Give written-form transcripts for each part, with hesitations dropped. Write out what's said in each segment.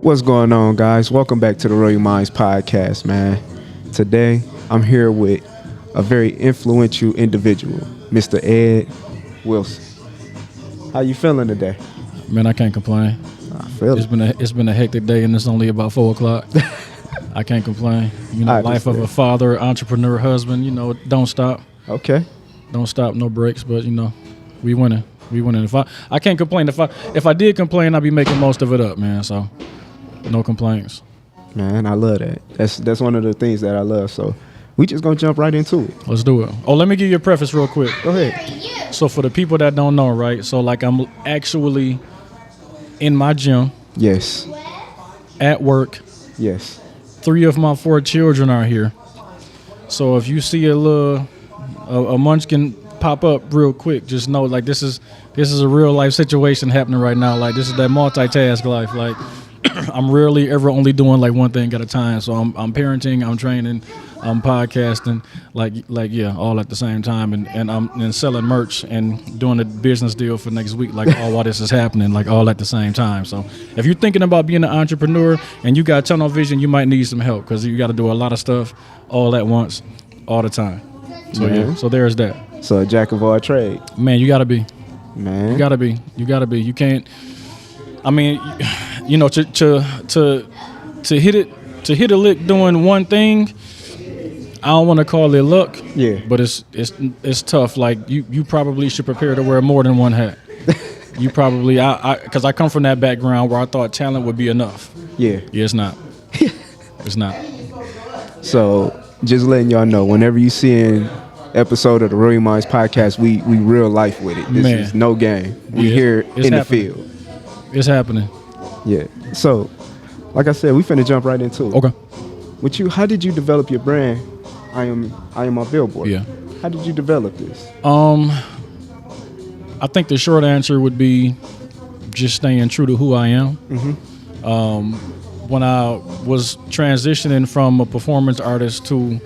What's going on, guys? Welcome back to the Royal Minds podcast, man. Today, I'm here with a very influential individual, Mr. Ed Wilson. How you feeling today? Man, I can't complain. I feel It's been a hectic day, and it's only about 4 o'clock. I can't complain. You know, life of a father, entrepreneur, husband. You know, don't stop. Okay. Don't stop, no breaks. But you know, we winning. We winning. If I can't complain. If I did complain, I'd be making most of it up, man. So, no complaints. Man, I love that. That's one of the things that I love. So, we just gonna jump right into it. Let's do it. Oh, let me give you a preface real quick. Go ahead. So for the people that don't know, right? So like I'm actually in my gym. Yes. At work. Yes. 3 of my 4 children are here. So if you see a munchkin pop up real quick, just know like this is a real life situation happening right now. Like this is that multitask life. Like I'm rarely ever only doing like one thing at a time. So I'm parenting, I'm training, I'm podcasting, like yeah, all at the same time, and I'm selling merch and doing a business deal for next week, like all while this is happening, like all at the same time. So if you're thinking about being an entrepreneur and you got tunnel vision, you might need some help because you got to do a lot of stuff all at once, all the time. So yeah, so there's that. So a jack of all trades. Man, you gotta be. Man. You gotta be. You can't. I mean, you know, to hit a lick doing one thing, I don't want to call it luck. Yeah. But it's tough. Like you probably should prepare to wear more than one hat. You probably because I come from that background where I thought talent would be enough. Yeah. Yeah, it's not. It's not. So just letting y'all know, whenever you see an episode of the Royal Minds podcast, we real life with it. This is no game. We here in the field. It's happening. Yeah. So, like I said, we finna jump right into it. Okay. With you, how did you develop your brand? I am my billboard. Yeah. How did you develop this? I think the short answer would be just staying true to who I am. Mm-hmm. When I was transitioning from a performance artist to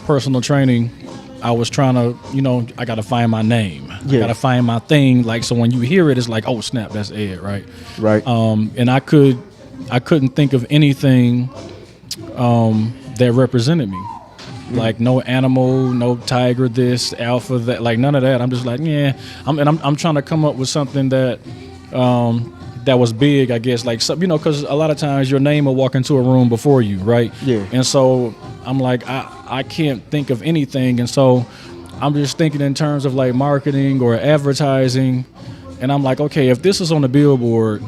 personal training, I was trying to, I got to find my name. Yeah. I got to find my thing. Like, so when you hear it, it's like, oh, snap, that's Ed, right? Right. And I couldn't think of anything that represented me. Like no animal, no tiger, this, alpha, that, like none of that. I'm just like, yeah. I'm trying to come up with something that that was big, I guess. Like, because a lot of times your name will walk into a room before you, right? Yeah. And so I'm like, I can't think of anything. And so I'm just thinking in terms of like marketing or advertising. And I'm like, okay, if this is on the billboard,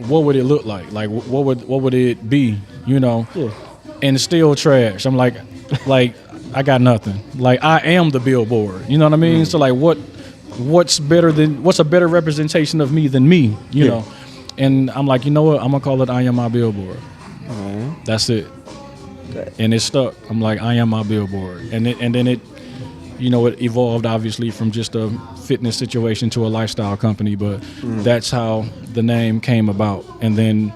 what would it look like? Like, what would it be? Yeah. And still trash. I'm like, I got nothing. Like, I am the billboard. You know what I mean? So like, what's a better representation of me than me? You know? And I'm like, you know what? I'm gonna call it I Am My Billboard. That's it. And it stuck. I'm like, I am my billboard. And then it evolved obviously from just a fitness situation to a lifestyle company, but that's how the name came about. And then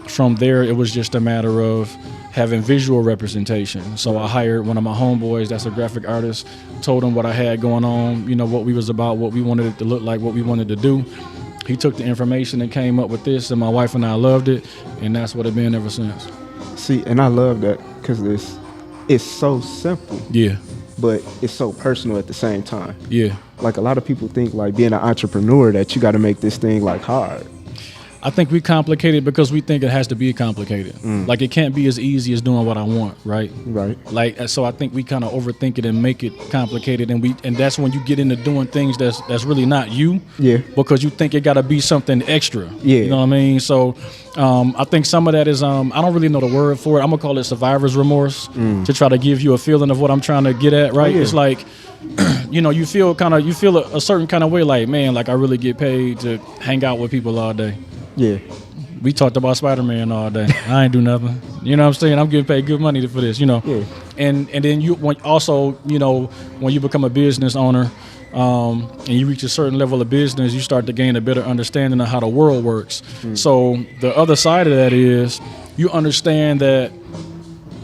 from there, it was just a matter of having visual representation. So I hired one of my homeboys that's a graphic artist, told him what I had going on, what we was about, what we wanted it to look like, what we wanted to do. He took the information and came up with this, and my wife and I loved it, and that's what it's been ever since. See, and I love that because it's so simple. Yeah. But it's so personal at the same time. Yeah. Like a lot of people think like being an entrepreneur that you got to make this thing like hard. I think we complicate it because we think it has to be complicated. Like it can't be as easy as doing what I want, right? Right. Like, so I think we kind of overthink it and make it complicated, and that's when you get into doing things that's really not you. Yeah. Because you think it got to be something extra. Yeah. You know what I mean? So I think some of that is I don't really know the word for it. I'm gonna call it survivor's remorse to try to give you a feeling of what I'm trying to get at, right? Oh, yeah. It's like, you feel a certain kind of way, like, man, like I really get paid to hang out with people all day. Yeah. We talked about Spider-Man all day. I ain't do nothing. You know what I'm saying? I'm getting paid good money for this, Yeah. And then when you become a business owner and you reach a certain level of business, you start to gain a better understanding of how the world works. So the other side of that is you understand that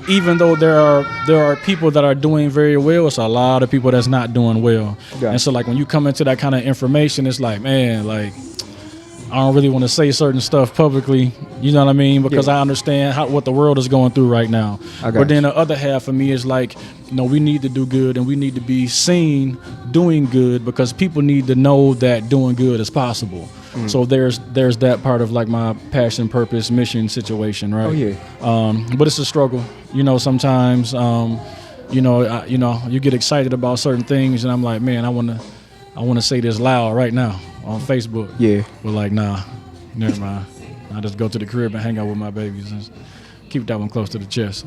even though there are people that are doing very well, it's a lot of people that's not doing well. Gotcha. And so like when you come into that kind of information, it's like, man, like I don't really want to say certain stuff publicly, you know what I mean? Because I understand what the world is going through right now. But then the other half of me is like, we need to do good and we need to be seen doing good because people need to know that doing good is possible. So there's that part of like my passion, purpose, mission situation, right? Oh yeah. But it's a struggle, sometimes, you get excited about certain things and I'm like, man, I want to say this loud right now on Facebook. Yeah. But like, nah, never mind. I just go to the crib and hang out with my babies and keep that one close to the chest.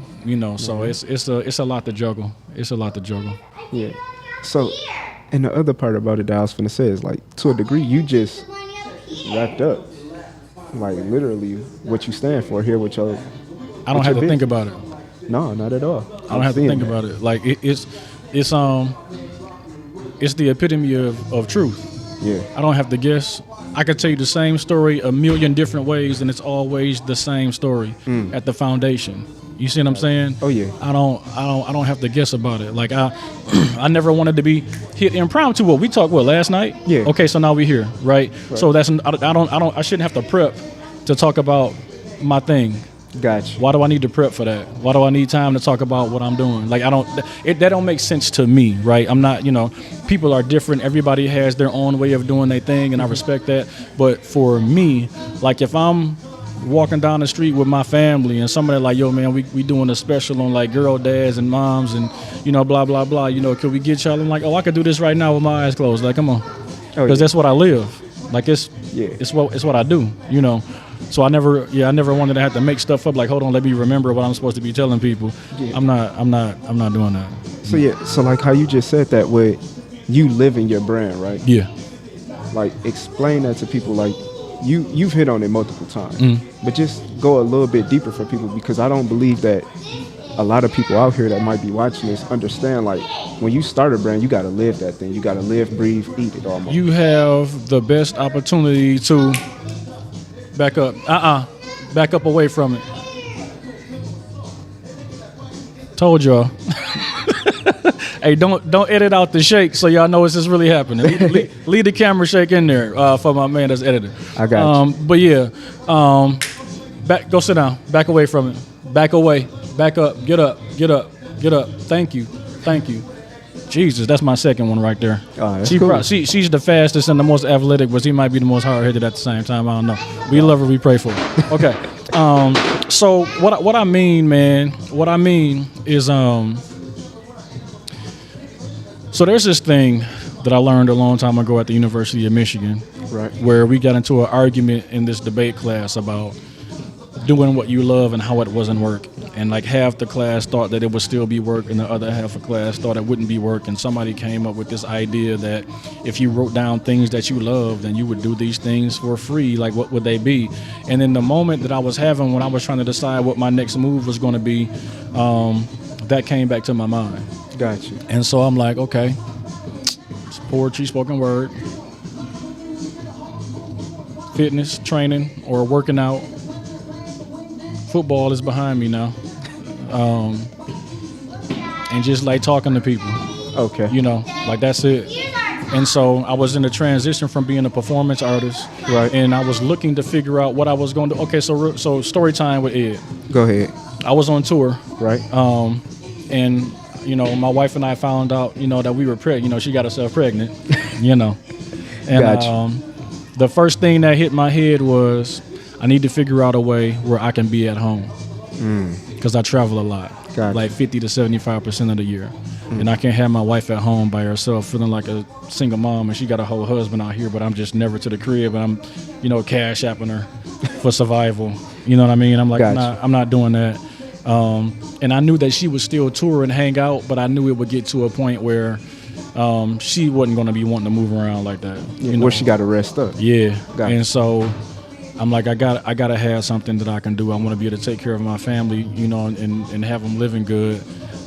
So it's a lot to juggle. It's a lot to juggle. Yeah. So, and the other part about it that I was finna say is like, to a degree, you just wrapped up, like literally what you stand for here with your. I don't have to think about it. No, not at all. I don't have to think about it. Like it's the epitome of truth. Yeah. I don't have to guess. I could tell you the same story a million different ways, and it's always the same story at the foundation. You see what I'm saying? Oh yeah. I don't have to guess about it. Like I never wanted to be hit impromptu. We talked last night? Yeah. Okay, so now we're here, right? So I shouldn't have to prep to talk about my thing. Gotcha. Why do I need to prep for that? Why do I need time to talk about what I'm doing? Like that don't make sense to me, right? I'm not, people are different. Everybody has their own way of doing their thing, and I respect that. But for me, like if I'm walking down the street with my family and somebody like, yo man, we doing a special on like girl dads and moms and blah blah blah. Could we get y'all? I'm like, I could do this right now with my eyes closed. Like, come on, because that's what I live. Like it's what I do. So I never wanted to have to make stuff up. Like, hold on, let me remember what I'm supposed to be telling people. Yeah. I'm not doing that. So like how you just said that with you living your brand, right? Yeah. Like explain that to people. Like you've hit on it multiple times, but just go a little bit deeper for people because I don't believe that a lot of people out here that might be watching this understand. Like when you start a brand, you got to live that thing. You got to live, breathe, eat it almost. You have the best opportunity to. Back up. Back up away from it. Told y'all. Hey, don't edit out the shake so y'all know this is really happening. Leave the camera shake in there for my man that's editing. I got you. But yeah, go sit down. Back away from it. Back away. Back up. Get up. Get up. Get up. Thank you. Thank you. Jesus, that's my second one right there. Cool. She's the fastest and the most athletic, but she might be the most hard-headed at the same time. I don't know. We love her. We pray for her. Okay. So what I mean, man, is so there's this thing that I learned a long time ago at the University of Michigan, right? Where we got into an argument in this debate class about doing what you love and how it wasn't work. And like half the class thought that it would still be work and the other half of class thought it wouldn't be work. And somebody came up with this idea that if you wrote down things that you loved, then you would do these things for free. Like what would they be? And in the moment that I was having when I was trying to decide what my next move was going to be, that came back to my mind. Gotcha. And so I'm like, okay, it's poetry, spoken word, fitness, training, or working out. Football is behind me now. And just like talking to people. Okay. Like that's it. And so I was in a transition from being a performance artist. Right. And I was looking to figure out what I was going to do. Okay, so story time with Ed. Go ahead. I was on tour. Right. And, my wife and I found out, that we were pregnant. She got herself pregnant, And gotcha. The first thing that hit my head was I need to figure out a way where I can be at home because I travel a lot, gotcha. Like 50 to 75% of the year. And I can't have my wife at home by herself feeling like a single mom and she got a whole husband out here, but I'm just never to the crib and I'm, cash apping her for survival. You know what I mean? I'm like, gotcha. I'm not doing that. And I knew that she would still tour and hang out, but I knew it would get to a point where she wasn't going to be wanting to move around like that. Where she got to rest up. Yeah. Gotcha. And so I'm like, I gotta have something that I can do. I want to be able to take care of my family, and have them living good.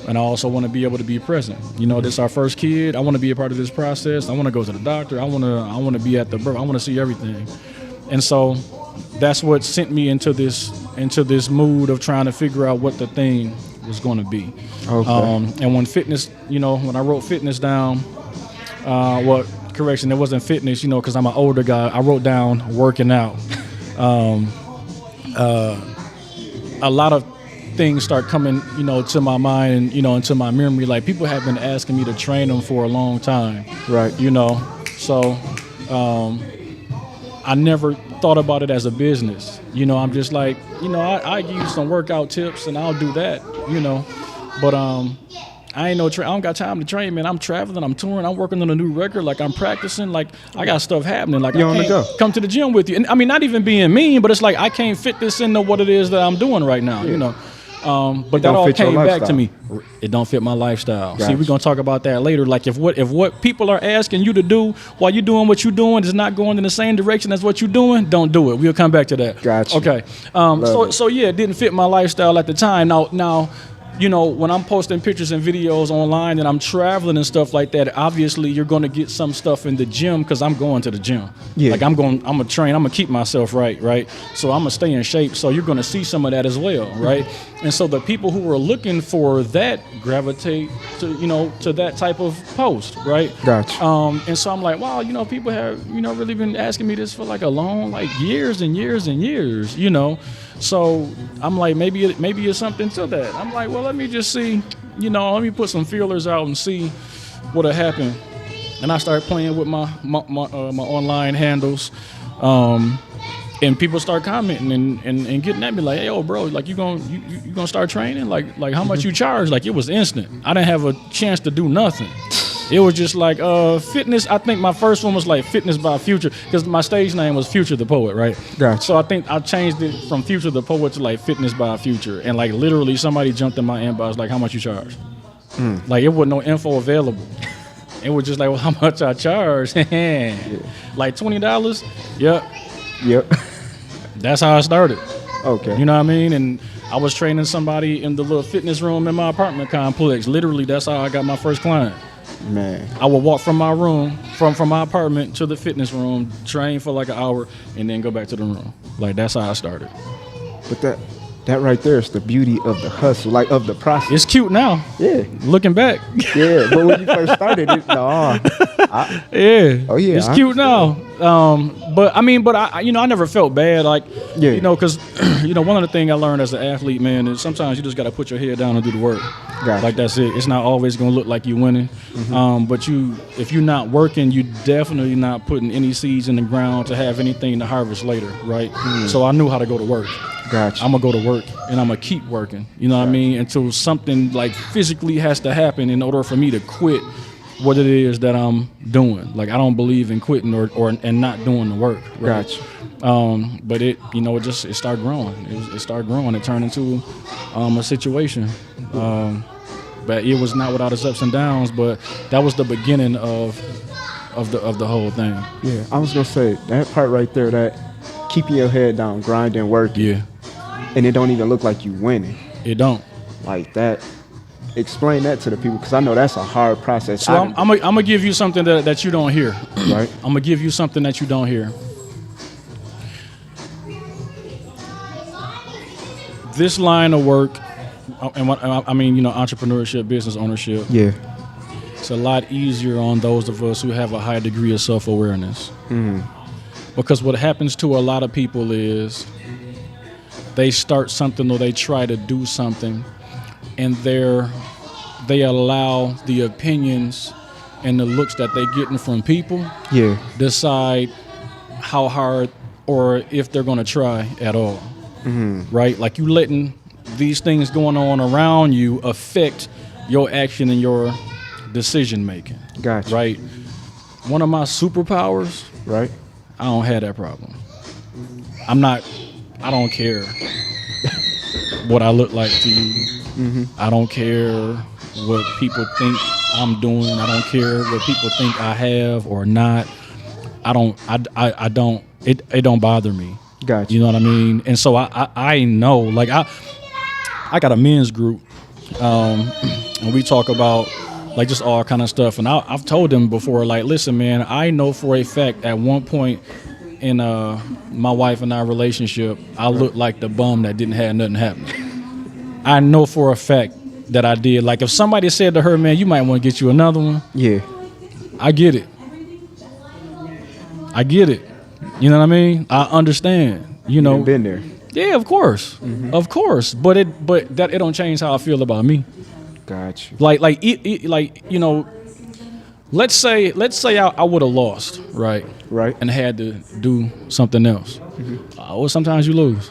And I also want to be able to be present. This is our first kid. I want to be a part of this process. I want to go to the doctor. I want to be at the birth. I want to see everything. And so that's what sent me into this mood of trying to figure out what the thing was going to be. Okay. And when fitness, when I wrote fitness down, correction, it wasn't fitness, you know, because I'm an older guy. I wrote down working out. A lot of things start coming, you know, to my mind and, you know, into my memory. Like, people have been asking me to train them for a long time. Right. You know, so I never thought about it as a business. You know, I'm just like, you know, I give you some workout tips and I'll do that, you know. But I ain't I don't got time to train, man. I'm traveling, I'm touring, I'm working on a new record, like I'm practicing, like I got stuff happening. Like, You I on the can't go. come to the gym with you. And I mean, not even being mean, but it's like I can't fit this into what it is that I'm doing right now, you know. But that don't all fit your came back to lifestyle. me. It don't fit my lifestyle. Gotcha. See, we're gonna talk about that later. Like, if what people are asking you to do while you're doing what you're doing is not going in the same direction as what you're doing, don't do it. We'll come back to that. Gotcha. Okay. it. So yeah, it didn't fit my lifestyle at the time. Now, you know, when I'm posting pictures and videos online and I'm traveling and stuff like that, obviously you're going to get some stuff in the gym because I'm going to the gym. Yeah. Like, I'm going to train, I'm going to keep myself right? So I'm going to stay in shape. So you're going to see some of that as well, right? And so the people who are looking for that gravitate to, you know, to that type of post, right? Gotcha. And so I'm like, wow, you know, people have, you know, really been asking me this for like a long, like years and years and years, you know. So I'm like, maybe it's something to that. I'm like, well, let me just see, you know, let me put some feelers out and see what'll happen. And I started playing with my online handles, and people start commenting and getting at me like, hey, yo, bro, like you gonna start training? Like how much you charge? Like, it was instant. I didn't have a chance to do nothing. It was just like fitness. I think my first one was like Fitness by Future, because my stage name was Future the Poet, right? Gotcha. So I think I changed it from Future the Poet to like Fitness by Future. And like literally somebody jumped in my inbox like, how much you charge? Like, it wasn't no info available. It was just like, well, how much I charge? Like $20? Yep. That's how I started. Okay. You know what I mean? And I was training somebody in the little fitness room in my apartment complex. Literally, that's how I got my first client. Man. I would walk from my room, from my apartment to the fitness room, train for like an hour, and then go back to the room. Like, that's how I started. But that right there is the beauty of the hustle, like of the process. It's cute now. Yeah. Looking back. Yeah. But when you first started, Yeah. Oh, yeah, It's I cute now. But I, you know, I never felt bad. Like, Yeah. you know, because, you know, one of the things I learned as an athlete, man, is sometimes you just got to put your head down and do the work. Gotcha. Like, that's it. It's not always going to look like you're winning. But if you're not working, you definitely not putting any seeds in the ground to have anything to harvest later, right? So I knew how to go to work. Gotcha. I'm going to go to work, and I'm going to keep working. You know what I mean? Until something, like, physically has to happen in order for me to quit what it is that I'm doing. Like, I don't believe in quitting and not doing the work. Right? Gotcha. But it, you know, it started growing. It started growing. It turned into a situation. But it was not without its ups and downs. But that was the beginning of the whole thing. Yeah. I was gonna say that part right there, that keeping your head down, grinding, working. Yeah. And it don't even look like you winning. It don't. Like that. Explain that to the people, because I know that's a hard process. So I'm gonna give you something that you don't hear. Right. I'm gonna give you something that you don't hear. This line of work, and I mean, you know, entrepreneurship, business ownership. Yeah. It's a lot easier on those of us who have a high degree of self-awareness. Because what happens to a lot of people is they start something or they try to do something, and they allow the opinions and the looks that they're getting from people decide how hard or if they're going to try at all. Right? Like, you letting these things going on around you affect your action and your decision making. Gotcha. Right? One of my superpowers, Right. I don't have that problem. I don't care what I look like to you. I don't care what people think I'm doing. I don't care what people think I have or not. It don't bother me. Gotcha. You know what I mean? And so I know, like, I got a men's group, and we talk about like just all kind of stuff. And I've told them before, like, listen, man, I know for a fact at one point in my wife and I relationship, I looked like the bum that didn't have nothing happening. I know for a fact that I did. Like, if somebody said to her, man, you might want to get you another one. Yeah. I get it. I get it. You know what I mean? I understand. You know, You've been there. yeah, of course, of course. But it don't change how I feel about me. Got you. Like you know, let's say I would have lost, right? Right. And had to do something else. Well, sometimes you lose,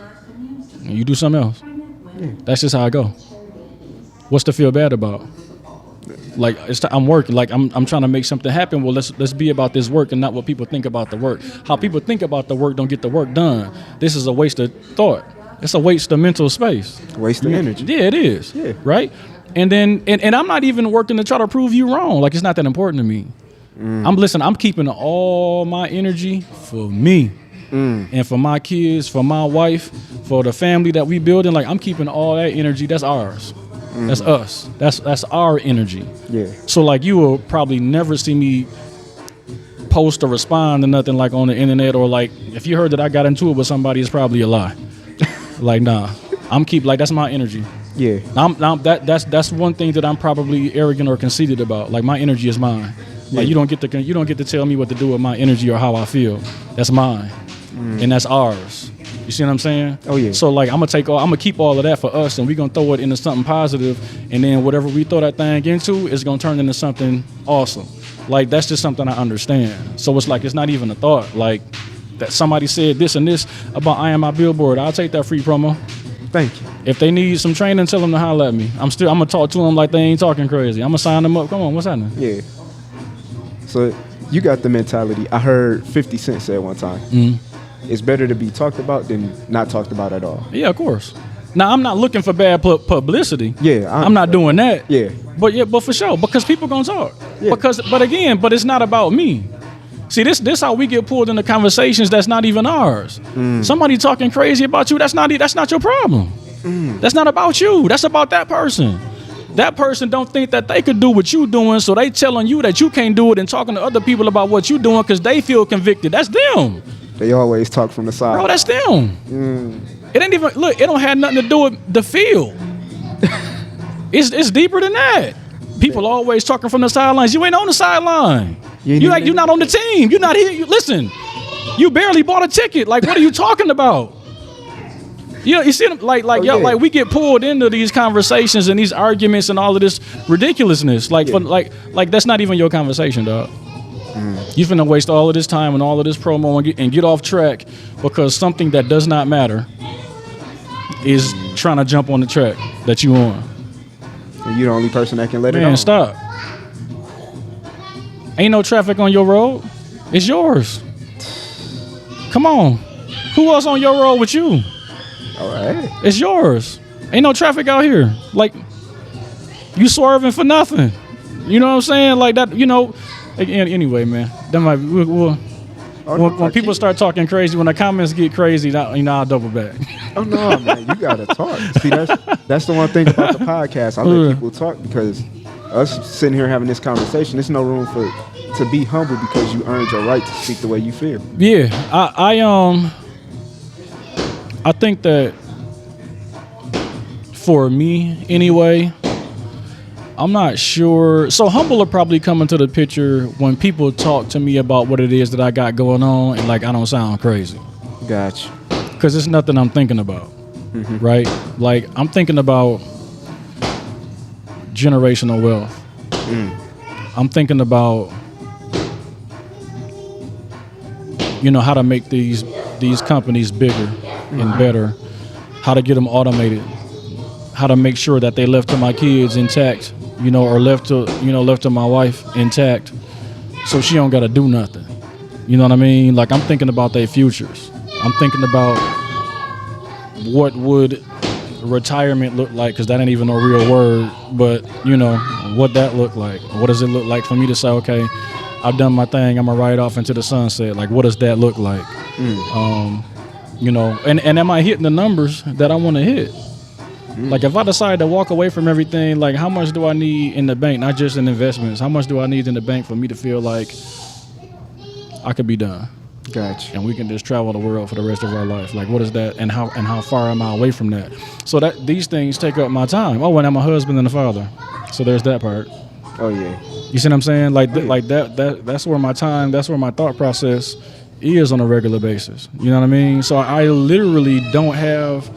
and you do something else. That's just how I go. What's to feel bad about? Like I'm working. Like I'm trying to make something happen. Well, let's be about this work and not what people think about the work. How people think about the work don't get the work done. This is a waste of thought. It's a waste of mental space. Waste of energy. Yeah, it is. Yeah. Right. And then and I'm not even working to try to prove you wrong. Like it's not that important to me. I'm keeping all my energy for me. And for my kids, for my wife, for the family that we building. Like I'm keeping all that energy. That's ours. That's us. That's our energy. Yeah. So like you will probably never see me post or respond to nothing like on the internet, or like if you heard that I got into it with somebody, it's probably a lie. Like nah, that's my energy. Yeah. That's one thing that I'm probably arrogant or conceited about. Like my energy is mine. Like you don't get to tell me what to do with my energy or how I feel. That's mine, and that's ours. You see what I'm saying? Oh yeah. So like I'm gonna keep all of that for us, and we're gonna throw it into something positive, and then whatever we throw that thing into is gonna turn into something awesome. Like that's just something I understand. So it's like it's not even a thought. Like that somebody said this and this about I Am My Billboard. I'll take that free promo. Thank you. If they need some training, tell them to holler at me. I'm gonna talk to them like they ain't talking crazy. I'm gonna sign them up. Come on, what's happening? Yeah. So you got the mentality. I heard 50 Cent say one time. It's better to be talked about than not talked about at all. Yeah, of course. Now I'm not looking for bad publicity. Yeah, I'm not doing that. Yeah. But for sure, because people gonna talk. Yeah. But it's not about me. See, this how we get pulled into conversations that's not even ours. Somebody talking crazy about you, that's not your problem. That's not about you. That's about that person. That person don't think that they could do what you doing, so they telling you that you can't do it and talking to other people about what you doing because they feel convicted. That's them. They always talk from the side. Bro, that's them. It ain't even it don't have nothing to do with the field. It's deeper than that. People always talking from the sidelines. You ain't on the sideline. You're not on the team. You're not here. Listen, you barely bought a ticket. Like, what are you talking about? You see, like we get pulled into these conversations and these arguments and all of this ridiculousness. Like that's not even your conversation, dog. You finna waste all of this time and all of this promo and get off track because something that does not matter is trying to jump on the track that you on. And you're the only person that can let it on. Man, stop. Ain't no traffic on your road. It's yours. Come on. Who else on your road with you? All right. It's yours. Ain't no traffic out here. Like, you swerving for nothing. You know what I'm saying? Like that, you know. Anyway, man. That might be, when people start talking crazy, when the comments get crazy, I'll double back. Oh no, man, you gotta talk. See, that's the one thing about the podcast. I let people talk because us sitting here having this conversation, there's no room to be humble because you earned your right to speak the way you feel. Yeah, I think that for me anyway, I'm not sure. So humble will probably come into the picture when people talk to me about what it is that I got going on and like I don't sound crazy. Gotcha. Because it's nothing I'm thinking about, right? Like I'm thinking about generational wealth. I'm thinking about, how to make these companies bigger and better, how to get them automated, how to make sure that they left to my kids intact, or left to my wife intact, so she don't gotta do nothing. You know what I mean? Like I'm thinking about their futures. I'm thinking about what would retirement look like, because that ain't even a real word, but what that look like. What does it look like for me to say, okay, I've done my thing, I'm gonna ride off into the sunset? Like, what does that look like? And am I hitting the numbers that I want to hit? Like if I decide to walk away from everything, like how much do I need in the bank, not just in investments, how much do I need in the bank for me to feel like I could be done? Gotcha. And we can just travel the world for the rest of our life. Like what is that, and how far am I away from that? So that these things take up my time. Oh, and I'm a husband and a father. So there's that part. Oh yeah. You see what I'm saying? Like that's where my time, that's where my thought process is on a regular basis. You know what I mean? So I literally don't have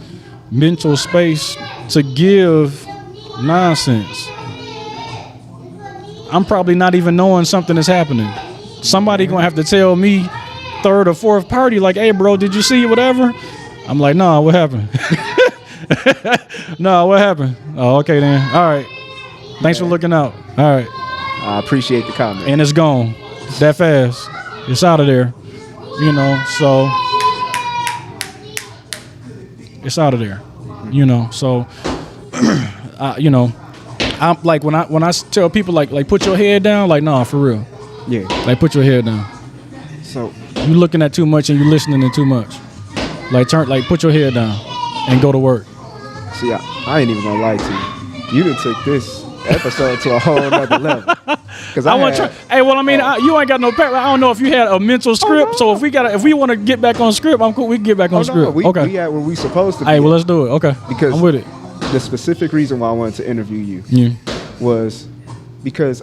mental space to give nonsense. I'm probably not even knowing something is happening. Somebody gonna have to tell me third or fourth party, like, hey bro, did you see whatever? I'm like, nah, what happened? Nah, what happened? Oh, okay then. All right. Thanks for looking out. All right. I appreciate the comment. And it's gone that fast. It's out of there. You know, so it's out of there. You know, so you know, I'm like when I tell people like put your head down, like nah, for real. Yeah. Like put your head down. So You looking at too much and you listening to too much. Like put your head down and go to work. see, I ain't even gonna lie to you. You done took this episode to a whole other level. Cause I want to try. Hey, well, I mean, you ain't got no paper. I don't know if you had a mental script. no. So if we want to get back on script, I'm cool. We can get back on script. No, we okay. at where we supposed to be. Hey, well, let's do it. Okay. Because I'm with it. the specific reason why I wanted to interview you Yeah. was because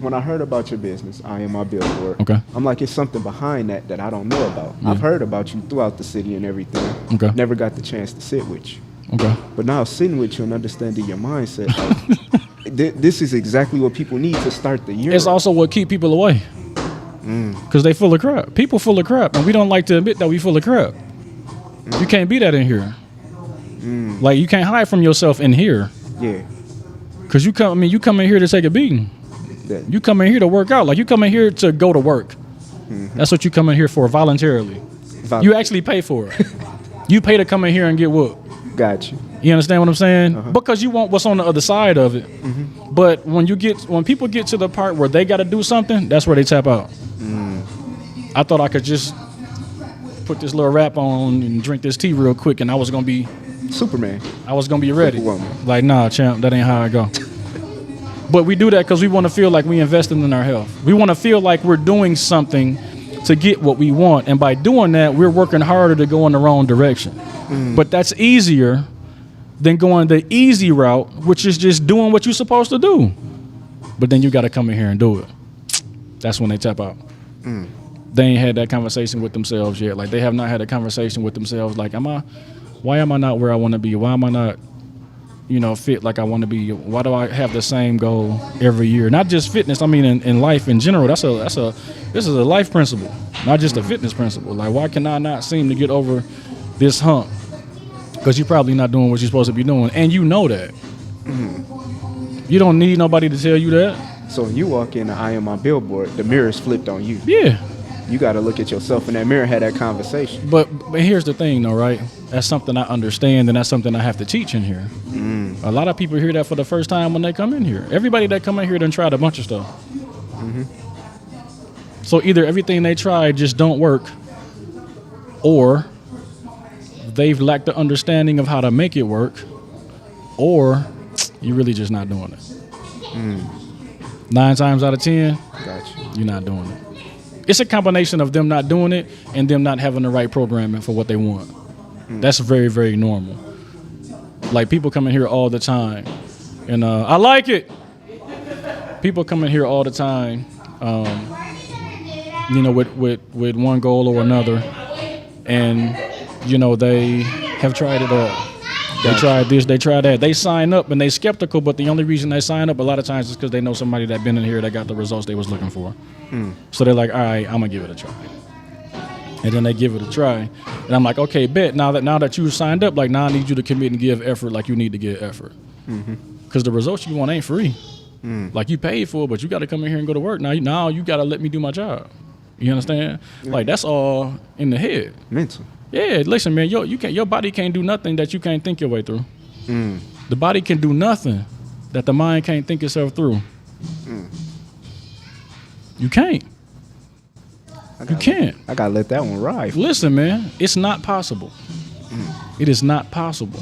when I heard about your business, I Am My Billboard, Okay. I'm like, it's something behind that I don't know about. I've heard about you throughout the city and everything. Okay. Never got the chance to sit with you. Okay. But now sitting with you and understanding your mindset, like, this is exactly what people need to start the year. It's also what keep people away. Because they full of crap. People full of crap. And we don't like to admit that we full of crap. You can't be that in here. Like, you can't hide from yourself in here. Yeah. Because you come in here to take a beating. That, You come in here to work out. Like, you come in here to go to work. That's what you come in here for voluntarily. You actually pay for it. You pay to come in here and get whooped. got you. You understand what I'm saying? Because you want what's on the other side of it. But when people get to the part where they got to do something, that's where they tap out. I thought I could just put this little rap on and drink this tea real quick, and I was gonna be Superman. ready. Superwoman. Like, nah, champ, that ain't how I go. But we do that because we want to feel like we investing in our health. We want to feel like we're doing something to get what we want, and by doing that, we're working harder to go in the wrong direction. But that's easier than going the easy route, which is just doing what you're supposed to do. But then you got to come in here and do it. That's when they tap out. They ain't had that conversation with themselves yet. Like, they have not had a conversation with themselves. Like, why am I not where I want to be? Why am I not, fit like I want to be? Why do I have the same goal every year? Not just fitness. I mean, in life in general. This is a life principle, not just a fitness principle. Like, why can I not seem to get over this hump? Because you're probably not doing what you're supposed to be doing, and you know that. You don't need nobody to tell you that. So when you walk in the I Am My Billboard, the mirror's flipped on you. Yeah. You got to look at yourself in that mirror and have that conversation. But here's the thing, though, right? That's something I understand, and that's something I have to teach in here. A lot of people hear that for the first time when they come in here. Everybody that come in here done tried a bunch of stuff. So either everything they tried just don't work, or they've lacked the understanding of how to make it work, or you're really just not doing it. 9 times out of 10, Got you. you're not doing it. It's a combination of them not doing it and them not having the right programming for what they want. That's very, very normal. Like, people come in here all the time, and I like it. People come in here all the time, with one goal or another, and they have tried it all. They tried this, they tried that. They sign up and they skeptical, but the only reason they sign up a lot of times is because they know somebody that been in here that got the results they was looking for. So they're like, all right, I'm gonna give it a try. And then they give it a try, and I'm like, okay, bet. Now that you signed up, like, now I need you to commit and give effort, like you need to give effort, because the results you want ain't free. Like, you paid for it, but you got to come in here and go to work. Now you got to let me do my job. You understand? Like, that's all in the head. Mental. Yeah, listen, man, your body can't do nothing that you can't think your way through. The body can do nothing that the mind can't think itself through. You can't. You can't. I gotta let that one ride. Listen, man, it's not possible. It is not possible.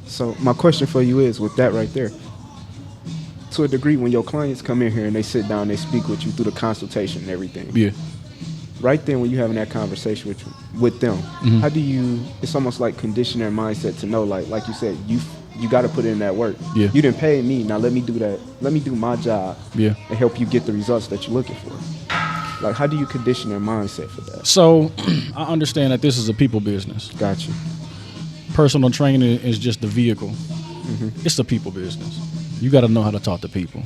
So my question for you is, with that right there, to a degree, when your clients come in here and they sit down, they speak with you through the consultation and everything. Yeah. Right then, when you're having that conversation with them, how do you? It's almost like condition their mindset to know, like you said, you got to put in that work. Yeah. You didn't pay me, now let me do that. Let me do my job. Yeah. And help you get the results that you're looking for. Like, how do you condition their mindset for that? So I understand that this is a people business. Gotcha. Personal training is just the vehicle. It's the people business. You got to know how to talk to people.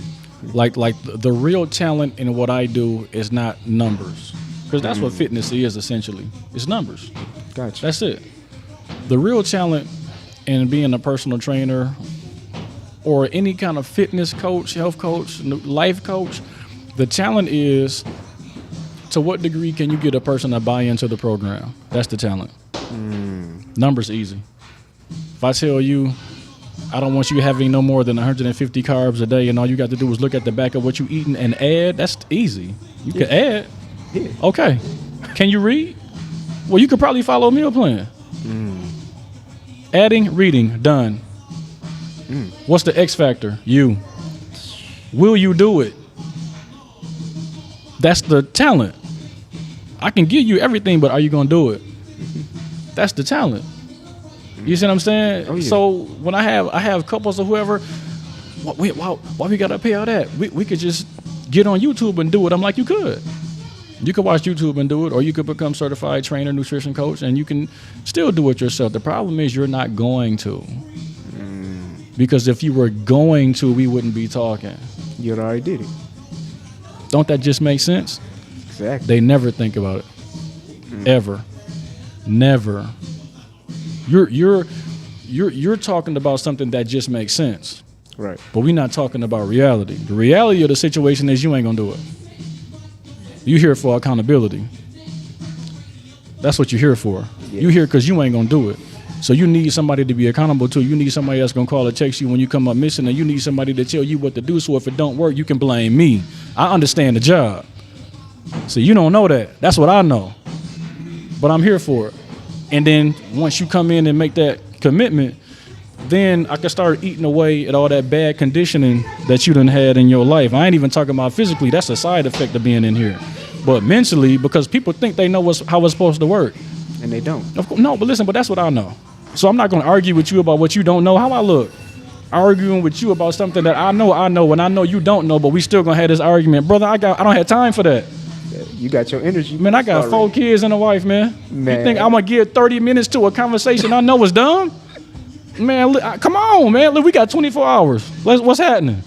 Like the real talent in what I do is not numbers, because that's what fitness is essentially. It's numbers. Gotcha. That's it. The real talent in being a personal trainer or any kind of fitness coach, health coach, life coach, the talent is to what degree can you get a person to buy into the program? That's the talent. Numbers easy. If I tell you, I don't want you having no more than 150 carbs a day, and all you got to do is look at the back of what you eating and add, that's easy. You can add. Yeah. Okay. Can you read? Well, you could probably follow a meal plan. Adding, reading, done. What's the X factor? You. Will you do it? That's the talent. I can give you everything, but are you going to do it? That's the talent. You see what I'm saying? Oh, yeah. So when I have couples or whoever, why we got to pay all that? We could just get on YouTube and do it. I'm like, you could. You could watch YouTube and do it, or you could become certified trainer, nutrition coach, and you can still do it yourself. The problem is you're not going to. Because if you were going to, we wouldn't be talking. You already did it. Don't that just make sense? Exactly. They never think about it. Ever. Never. You're talking about something that just makes sense. Right. But we're not talking about reality. The reality of the situation is you ain't gonna do it. You here for accountability. That's what you're here for. Yeah. You here because you ain't gonna do it. So you need somebody to be accountable to. You need somebody that's gonna call or text you when you come up missing, and you need somebody to tell you what to do. So if it don't work, you can blame me. I understand the job. So you don't know that. That's what I know. But I'm here for it. And then once you come in and make that commitment, then I can start eating away at all that bad conditioning that you done had in your life. I ain't even talking about physically. That's a side effect of being in here. But mentally, because people think they know how it's supposed to work. And they don't. Of course, no, but listen, but that's what I know. So I'm not going to argue with you about what you don't know. How I look? Arguing with you about something that I know, and I know you don't know, but we still going to have this argument. Brother, I don't have time for that. You got your energy. Man, I got 4 kids and a wife, man. You think I'm going to give 30 minutes to a conversation I know is done? Man, come on, man. Look, we got 24 hours. What's happening?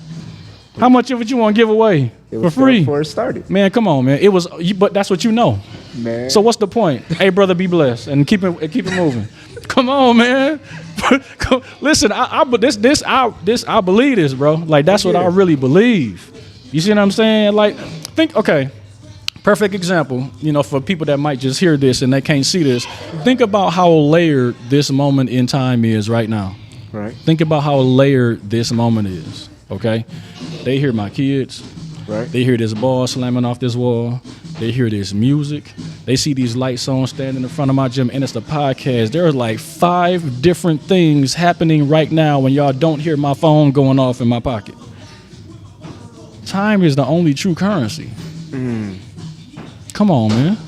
How much of it you want to give away for free? Before it started. Man, come on, man. But that's what you know. Man. So what's the point? Hey, brother, be blessed and keep it moving. Come on, man. Listen, I believe this, bro. Like that's what I really believe. You see what I'm saying? Like, okay. Perfect example, for people that might just hear this and they can't see this. Think about how layered this moment in time is right now. Right. Think about how layered this moment is, okay? They hear my kids. Right. They hear this ball slamming off this wall. They hear this music. They see these lights on standing in front of my gym, and it's the podcast. There are like 5 different things happening right now when y'all don't hear my phone going off in my pocket. Time is the only true currency. Come on, man.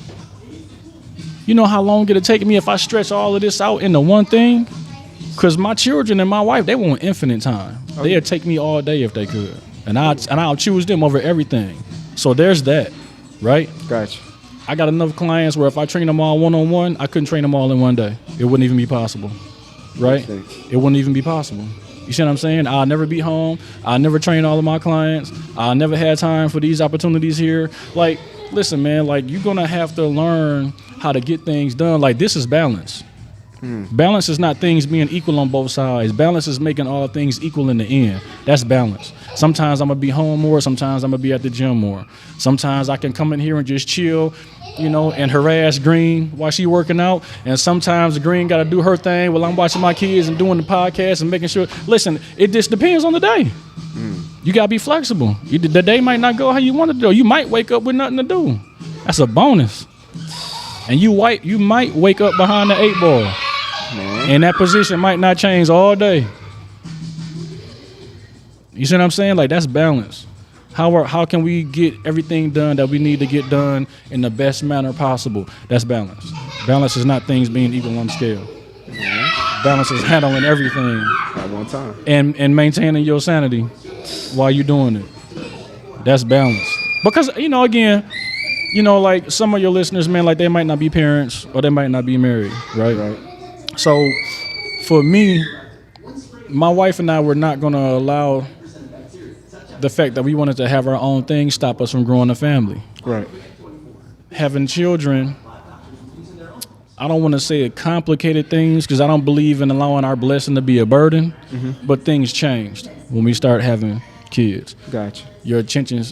You know how long it'll take me if I stretch all of this out into one thing? Because my children and my wife, they want infinite time. They'll take me all day if they could. And I'll choose them over everything. So there's that, right? Gotcha. I got enough clients where if I train them all one-on-one, I couldn't train them all in one day. It wouldn't even be possible, right? It wouldn't even be possible. You see what I'm saying? I'll never be home. I'll never train all of my clients. I'll never have time for these opportunities here. Like, listen, man, like you're going to have to learn how to get things done. Like this is balance. Balance is not things being equal on both sides. Balance is making all things equal in the end. That's balance. Sometimes I'm going to be home more. Sometimes I'm going to be at the gym more. Sometimes I can come in here and just chill, and harass Green while she working out. And sometimes Green got to do her thing while I'm watching my kids and doing the podcast and making sure. Listen, it just depends on the day. You got to be flexible. The day might not go how you want it to go. You might wake up with nothing to do. That's a bonus. And you might wake up behind the 8 ball. Man. And that position might not change all day. You see what I'm saying? Like, that's balance. How can we get everything done that we need to get done in the best manner possible? That's balance. Balance is not things being equal on the scale. Balance is handling everything at one time and maintaining your sanity while you're doing it. That's balance. Because, again, you know, like some of your listeners, man, like they might not be parents or they might not be married, right? Right. So for me, my wife and I were not going to allow the fact that we wanted to have our own thing stop us from growing a family. Right. Having children, I don't want to say it complicated things because I don't believe in allowing our blessing to be a burden, but things changed when we start having kids. Gotcha. Your attention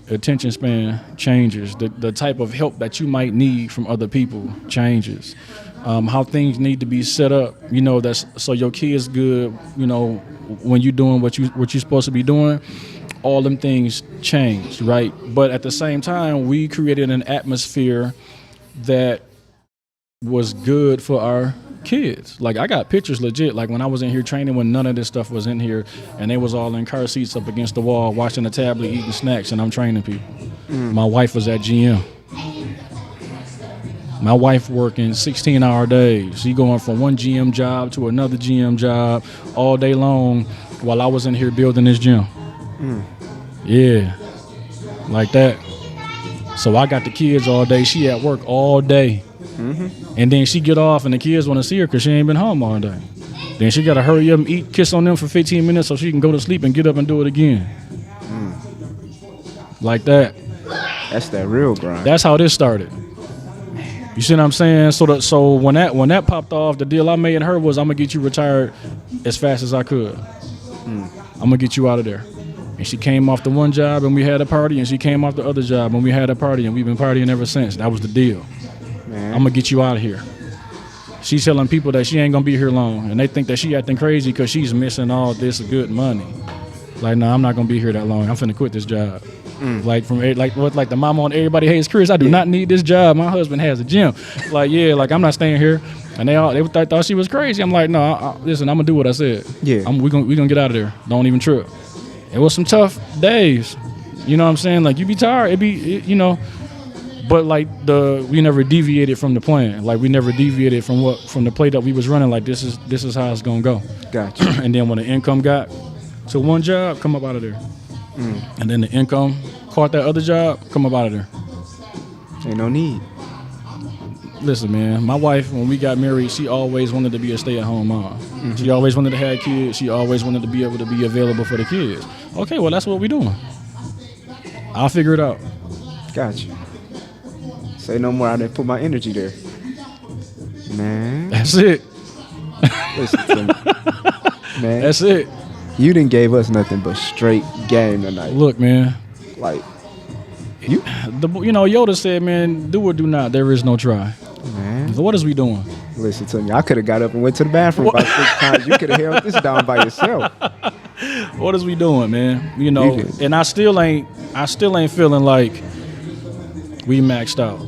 span changes. The type of help that you might need from other people changes. How things need to be set up, you know, that's so your kid's good, you know, when you're doing what you're supposed to be doing. All them things changed, right? But at the same time, we created an atmosphere that was good for our kids. Like I got pictures legit, like when I was in here training when none of this stuff was in here and they was all in car seats up against the wall watching the tablet, eating snacks, and I'm training people. My wife was at GM. My wife working 16-hour days. She going from one GM job to another GM job all day long while I was in here building this gym. Yeah, like that. So I got the kids all day. She at work all day. And then she get off and the kids want to see her because she ain't been home all day. Then she got to hurry up and eat, kiss on them for 15 minutes so she can go to sleep and get up and do it again. Like that. That's that real grind. That's how this started. You see what I'm saying? So when that popped off, the deal I made her was I'm going to get you retired as fast as I could. I'm going to get you out of there. And she came off the one job and we had a party, and she came off the other job and we had a party, and we've been partying ever since. That was the deal. Man. I'm going to get you out of here. She's telling people that she ain't going to be here long, and they think that she acting crazy because she's missing all this good money. Like, no, I'm not going to be here that long. I'm finna quit this job. Like the mama on Everybody Hates Chris, I do not need this job. My husband has a gym. Like, yeah, like I'm not staying here. And they thought she was crazy. I'm like, no, listen, I'm going to do what I said. Yeah. We gonna get out of there. Don't even trip. It was some tough days. You know what I'm saying? Like, you be tired. You know. But like we never deviated from the plan. Like we never deviated from the play that we was running. Like this is how it's gonna go. Gotcha. And then when the income got to one job, come up out of there. And then the income caught that other job, come up out of there. Ain't no need. Listen, man, my wife, when we got married, she always wanted to be a stay-at-home mom. She always wanted to have kids. She always wanted to be able to be available for the kids. Okay, well, that's what we doing. I'll figure it out. Gotcha. Say no more. I didn't put my energy there. Man. That's it. Listen to me. Man. That's it. You didn't gave us nothing but straight game tonight. Look, man. Like, you know, Yoda said, man, do or do not. There is no try. man. So what is we doing? Listen to me. I could have got up and went to the bathroom about 6 times. You could have held this down by yourself. What is we doing, man? You know, and I still ain't feeling like we maxed out.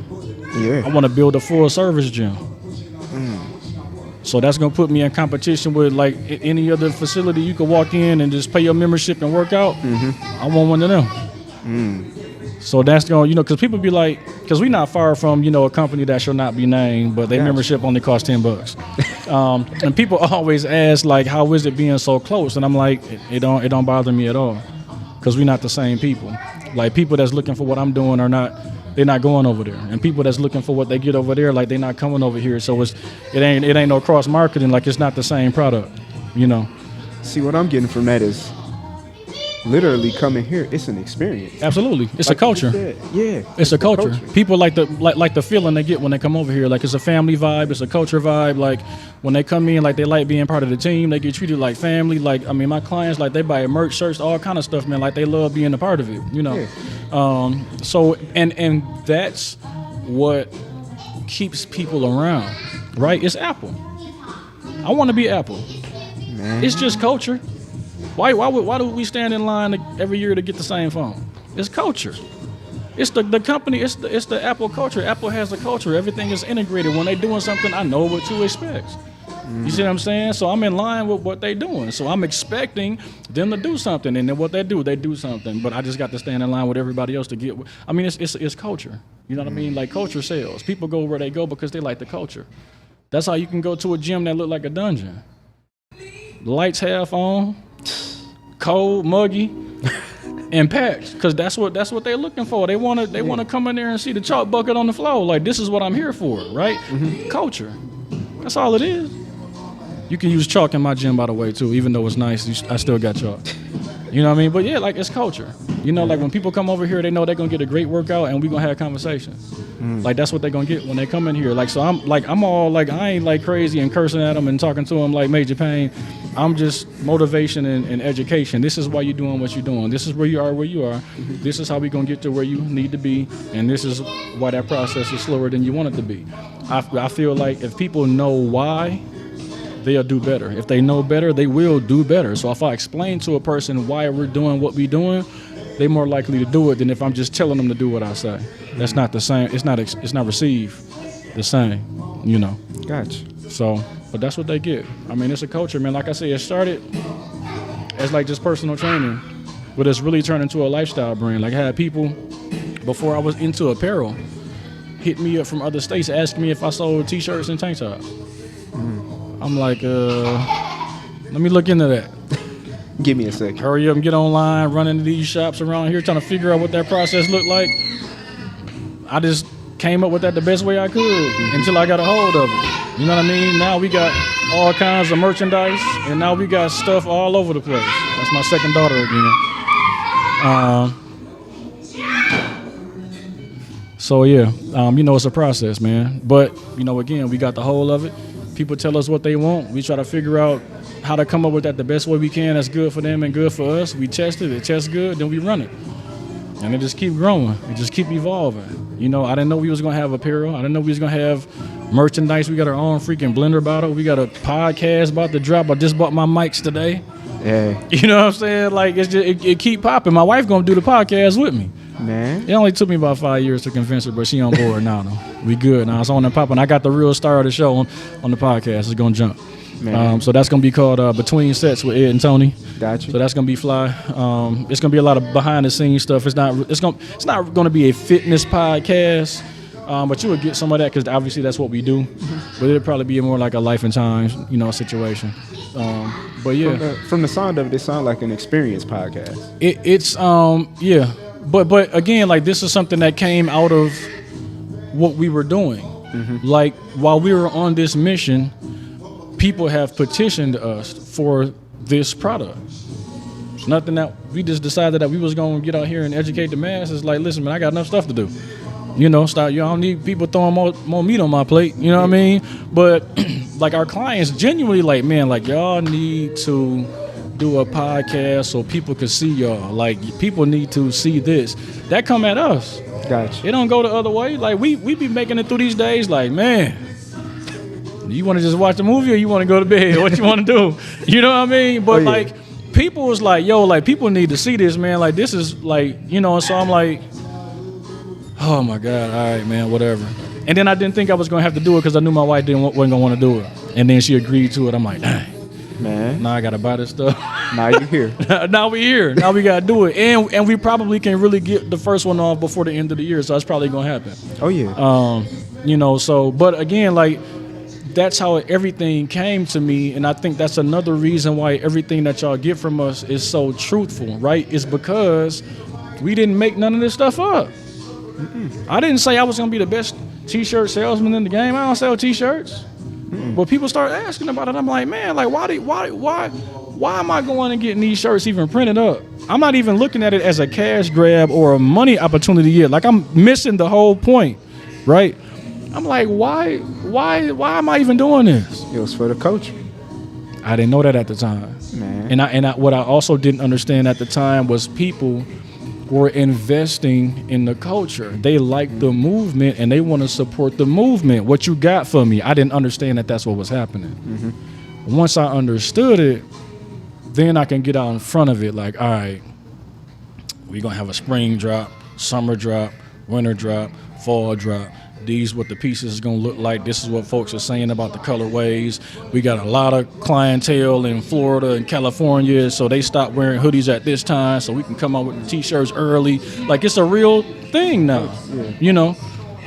Yeah. I want to build a full service gym. So that's going to put me in competition with like any other facility you could walk in and just pay your membership and work out. I want one of them. So that's going to, you know, because people be like, because we're not far from, you know, a company that shall not be named, but their membership only costs $10. And people always ask, like, how is it being so close? And I'm like, it don't bother me at all, because we're not the same people. Like, people that's looking for what I'm doing they're not going over there. And people that's looking for what they get over there, like, they're not coming over here. So it ain't no cross marketing. Like, it's not the same product, you know. See, what I'm getting from that is literally coming here. It's an experience. Absolutely, it's like a culture. Yeah, it's a culture. People like the feeling they get when they come over here. Like, it's a family vibe. It's a culture vibe. Like, when they come in, like, they like being part of the team. They get treated like family. Like, I mean, my clients, like, they buy merch, shirts, all kind of stuff, man. Like, they love being a part of it, you know. Yeah. So and that's what keeps people around, right? It's Apple. I want to be Apple. Man. It's just culture. Why do we stand in line every year to get the same phone? It's culture. It's the company. It's the Apple culture. Apple has a culture. Everything is integrated. When they're doing something, I know what to expect. You see what I'm saying? So I'm in line with what they're doing. So I'm expecting them to do something, and then what they do something. But I just got to stand in line with everybody else to get. I mean, it's culture. You know what I mean? Like, culture sells. People go where they go because they like the culture. That's how you can go to a gym that look like a dungeon. Lights half on. Cold, muggy, and patch, because that's what they're looking for. They want to come in there and see the chalk bucket on the floor. Like, this is what I'm here for, right? Culture. That's all it is. You can use chalk in my gym, by the way, too. Even though it's nice, I still got chalk. You know what I mean? But yeah, like, it's culture. You know, like, when people come over here, they know they're gonna get a great workout, and we're gonna have a conversation. Like, that's what they're gonna get when they come in here. Like, so I'm all like, I ain't like crazy and cursing at them and talking to them like Major Payne. I'm just motivation and education. This is why you're doing what you're doing. This is where you are. This is how we're gonna get to where you need to be, and this is why that process is slower than you want it to be. I feel like if people know why, they'll do better. If they know better, they will do better. So if I explain to a person why we're doing what we're doing, they're more likely to do it than if I'm just telling them to do what I say. That's not the same. It's not received the same, you know. Gotcha. So, but that's what they get. I mean, it's a culture, man. Like I said, it started as like just personal training, but it's really turned into a lifestyle brand. Like, I had people before I was into apparel hit me up from other states asking me if I sold T-shirts and tank tops. I'm like, let me look into that. Give me a second. Hurry up and get online, run into these shops around here, trying to figure out what that process looked like. I just came up with that the best way I could until I got a hold of it. You know what I mean? Now we got all kinds of merchandise, and now we got stuff all over the place. That's my second daughter again. So yeah, you know, it's a process, man. But, you know, again, we got the whole of it. People tell us what they want. We try to figure out how to come up with that the best way we can that's good for them and good for us. We test it tests good, then we run it. And it just keep growing. It just keep evolving. You know, I didn't know we was going to have apparel. I didn't know we was going to have merchandise. We got our own freaking blender bottle. We got a podcast about to drop. I just bought my mics today. Yeah. You know what I'm saying? Like, it's just, it keep popping. My wife going to do the podcast with me. Man. It only took me about 5 years to convince her, but she on board now, though. We good now. It's on and popping. I got the real star of the show on the podcast. It's going to jump. So that's going to be called Between Sets with Ed and Tony. Gotcha. So that's going to be fly. It's going to be a lot of behind the scenes stuff. It's not going to be a fitness podcast, but you would get some of that because obviously that's what we do. But it'll probably be more like a life and times, you know, situation. But yeah, from the sound of it sounds like an experience podcast. It's yeah. But again, like, this is something that came out of what we were doing. Like, while we were on this mission, people have petitioned us for this product. It's nothing that we just decided that we was going to get out here and educate the masses. Like, listen, man, I got enough stuff to do. You know, you don't need people throwing more meat on my plate. You know what I mean? But like, our clients genuinely like, man, like, y'all need to do a podcast so people can see y'all. Like, people need to see this. That come at us. Gotcha. It don't go the other way. Like, we be making it through these days. Like, man, you want to just watch the movie or you want to go to bed? What you want to do? You know what I mean? But like, people was like, yo, like, people need to see this, man. Like, this is like, you know. So I'm like, oh my God, all right, man, whatever. And then I didn't think I was gonna have to do it because I knew my wife wasn't gonna want to do it. And then she agreed to it. I'm like, dang. Man. Now I gotta buy this stuff. Now you're here. Now we here. Now we gotta do it. And we probably can really get the first one off before the end of the year. So that's probably gonna happen. Oh yeah. You know, so, but again, like, that's how everything came to me. And I think that's another reason why everything that y'all get from us is so truthful, right? Is because we didn't make none of this stuff up. I didn't say I was gonna be the best T-shirt salesman in the game. I don't sell T-shirts. But people start asking about it. I'm like, man, like, why am I going and getting these shirts even printed up? I'm not even looking at it as a cash grab or a money opportunity yet. Like, I'm missing the whole point, right? I'm like, why am I even doing this? It was for the culture. I didn't know that at the time. Man. And what I also didn't understand at the time was people were investing in the culture. They like the movement and they want to support the movement. What you got for me? I didn't understand that that's what was happening. Once I understood it, then I can get out in front of it. Like, all right, we're going to have a spring drop, summer drop, winter drop, fall drop. These what the pieces is going to look like. This is what folks are saying about the colorways. We got a lot of clientele in Florida and California, so they stop wearing hoodies at this time so we can come out with the T-shirts early. Like, it's a real thing now, you know.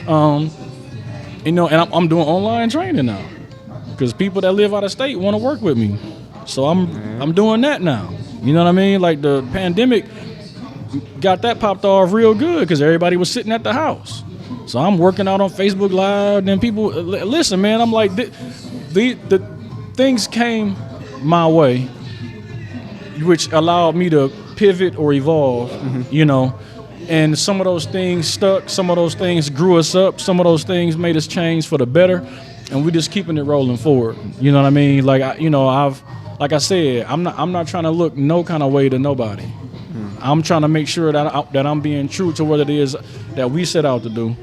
And I'm doing online training now because people that live out of state want to work with me. So I'm doing that now. You know what I mean? Like, the pandemic got that popped off real good because everybody was sitting at the house. So I'm working out on Facebook Live, and then people listen, man. I'm like, the things came my way, which allowed me to pivot or evolve, you know. And some of those things stuck. Some of those things grew us up. Some of those things made us change for the better, and we just keeping it rolling forward. You know what I mean? Like like I said, I'm not trying to look no kind of way to nobody. I'm trying to make sure that I'm being true to what it is that we set out to do.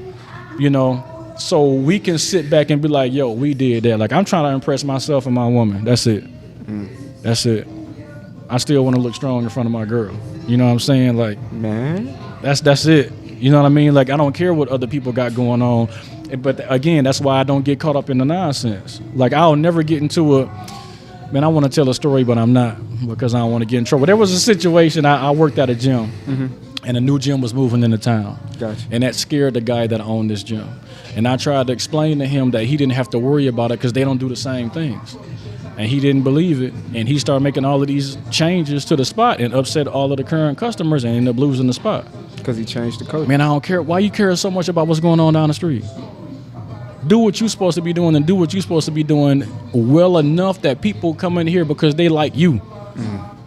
You know, so we can sit back and be like, yo, we did that. Like, I'm trying to impress myself and my woman. That's it. That's it. I still want to look strong in front of my girl. You know what I'm saying? Like, man, that's it. You know what I mean? Like, I don't care what other people got going on. But again, that's why I don't get caught up in the nonsense. Like, I'll never get into man, I want to tell a story, but I'm not, because I don't want to get in trouble. There was a situation, I worked at a gym. And a new gym was moving into town. Gotcha. And that scared the guy that owned this gym. And I tried to explain to him that he didn't have to worry about it because they don't do the same things. And he didn't believe it. And he started making all of these changes to the spot and upset all of the current customers and ended up losing the spot. Because he changed the code. Man, I don't care. Why you care so much about what's going on down the street? Do what you're supposed to be doing, and do what you're supposed to be doing well enough that people come in here because they like you.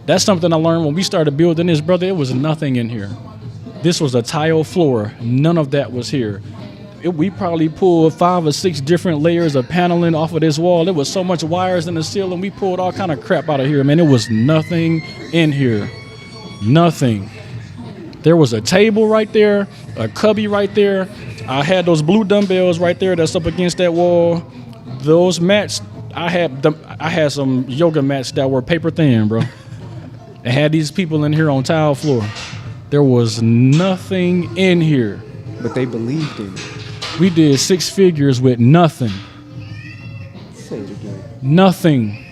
That's something I learned when we started building this, brother. It was nothing in here. This was a tile floor. None of that was here. We probably pulled 5 or 6 different layers of paneling off of this wall. There was so much wires in the ceiling. We pulled all kind of crap out of here, man. It was nothing in here. Nothing. There was a table right there, a cubby right there. I had those blue dumbbells right there that's up against that wall. Those mats, I had some yoga mats that were paper thin, bro. I had these people in here on tile floor. There was nothing in here. But they believed in it. We did 6 figures with nothing. Say it again. Nothing.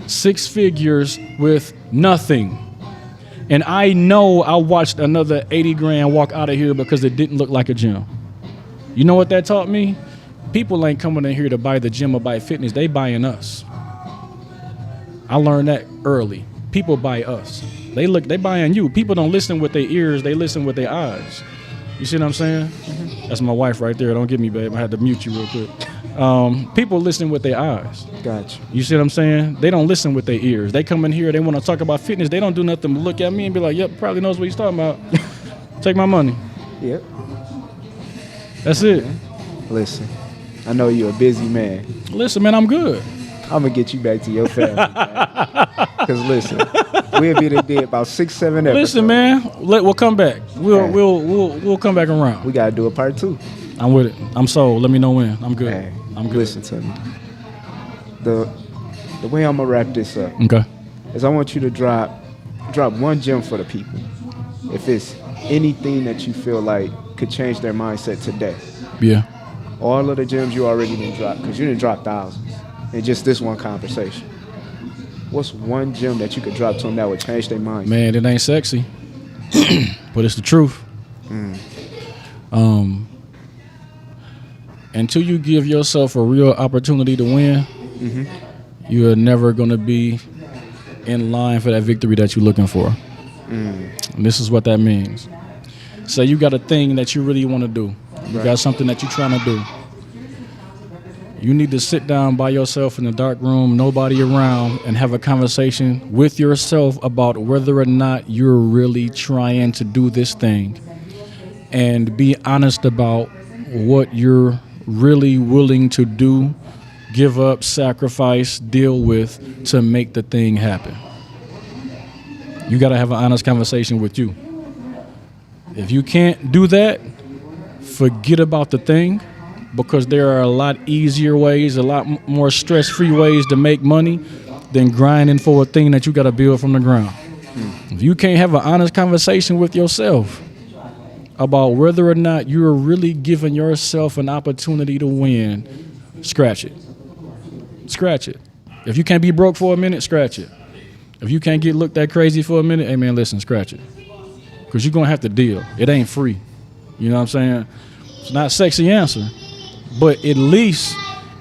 6 figures with nothing. And I know I watched another 80 grand walk out of here because it didn't look like a gym. You know what that taught me? People ain't coming in here to buy the gym or buy fitness. They buying us. I learned that early. People buy us. They buying you. People don't listen with their ears. They listen with their eyes. You see what I'm saying? That's my wife right there. Don't get me, babe. I had to mute you real quick. People listen with their eyes. Gotcha. You see what I'm saying? They don't listen with their ears. They come in here. They want to talk about fitness. They don't do nothing but look at me and be like, yep, probably knows what he's talking about. Take my money. Yep. That's it. Listen, I know you're a busy man. Listen, man, I'm good. I'm going to get you back to your family, because listen, we'll be there about 6, 7 episodes. Listen, man, we'll come back. We'll come back around. We got to do a part 2. I'm with it. I'm sold. Let me know when. I'm good. Hey, I'm good. Listen to me. The way I'm going to wrap this up is I want you to drop one gem for the people. If it's anything that you feel like could change their mindset today. Yeah. All of the gems you already didn't drop, because you didn't drop thousands in just this one conversation. What's one gem that you could drop to them that would change their mind? Man, it ain't sexy, but it's the truth. Until you give yourself a real opportunity to win, you are never going to be in line for that victory that you're looking for. And this is what that means. Say you got a thing that you really want to do. You got something that you're trying to do. You need to sit down by yourself in the dark room, nobody around, and have a conversation with yourself about whether or not you're really trying to do this thing, and be honest about what you're really willing to do, give up, sacrifice, deal with to make the thing happen. You got to have an honest conversation with you. If you can't do that, forget about the thing, because there are a lot easier ways, a lot more stress-free ways to make money than grinding for a thing that you got to build from the ground. If you can't have an honest conversation with yourself about whether or not you're really giving yourself an opportunity to win, scratch it. Scratch it. If you can't be broke for a minute, scratch it. If you can't get looked at crazy for a minute, hey man, listen, scratch it. Because you're going to have to deal. It ain't free. You know what I'm saying? It's not a sexy answer, but at least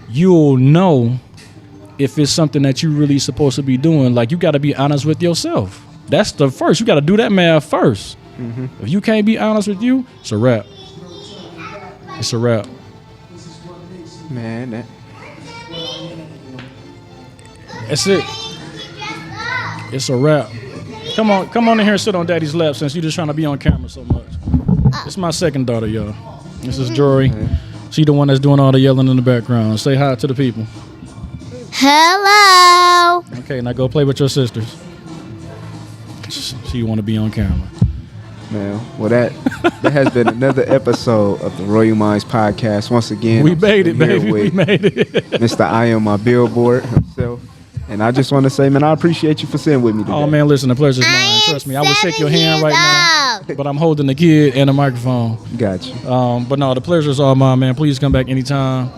you'll know if it's something that you're really supposed to be doing. Like, you got to be honest with yourself. That's the first. You got to do that math first. If you can't be honest with you, it's a wrap. It's a wrap. Man, That's it. It's a wrap. Come on in here and sit on Daddy's lap since you're just trying to be on camera so much. It's my second daughter, y'all. This is Jory. She the one that's doing all the yelling in the background. Say hi to the people. Hello. Okay, now go play with your sisters. She want to be on camera. man. Well, that has been another episode of the Royal Minds podcast. Once again, We made it, baby. We made it. Mr. I Am My Billboard himself. And I just want to say, man, I appreciate you for sitting with me today. Oh, man, listen, the pleasure's mine. Trust me, I would shake your hand right now, but I'm holding the kid and the microphone. Got you. But no, the pleasure's all mine, man. Please come back anytime.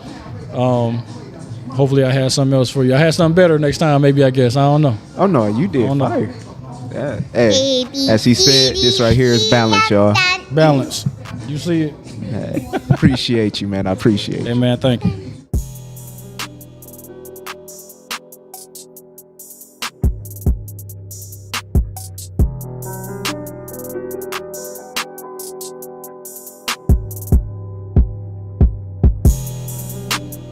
Hopefully I had something else for you. I had something better next time, maybe, I guess. I don't know. Oh, no, you did fire. Yeah. Hey, as he said, this right here is balance, y'all. Balance. You see it? Hey, appreciate you, man. I appreciate Hey, you. man, thank you.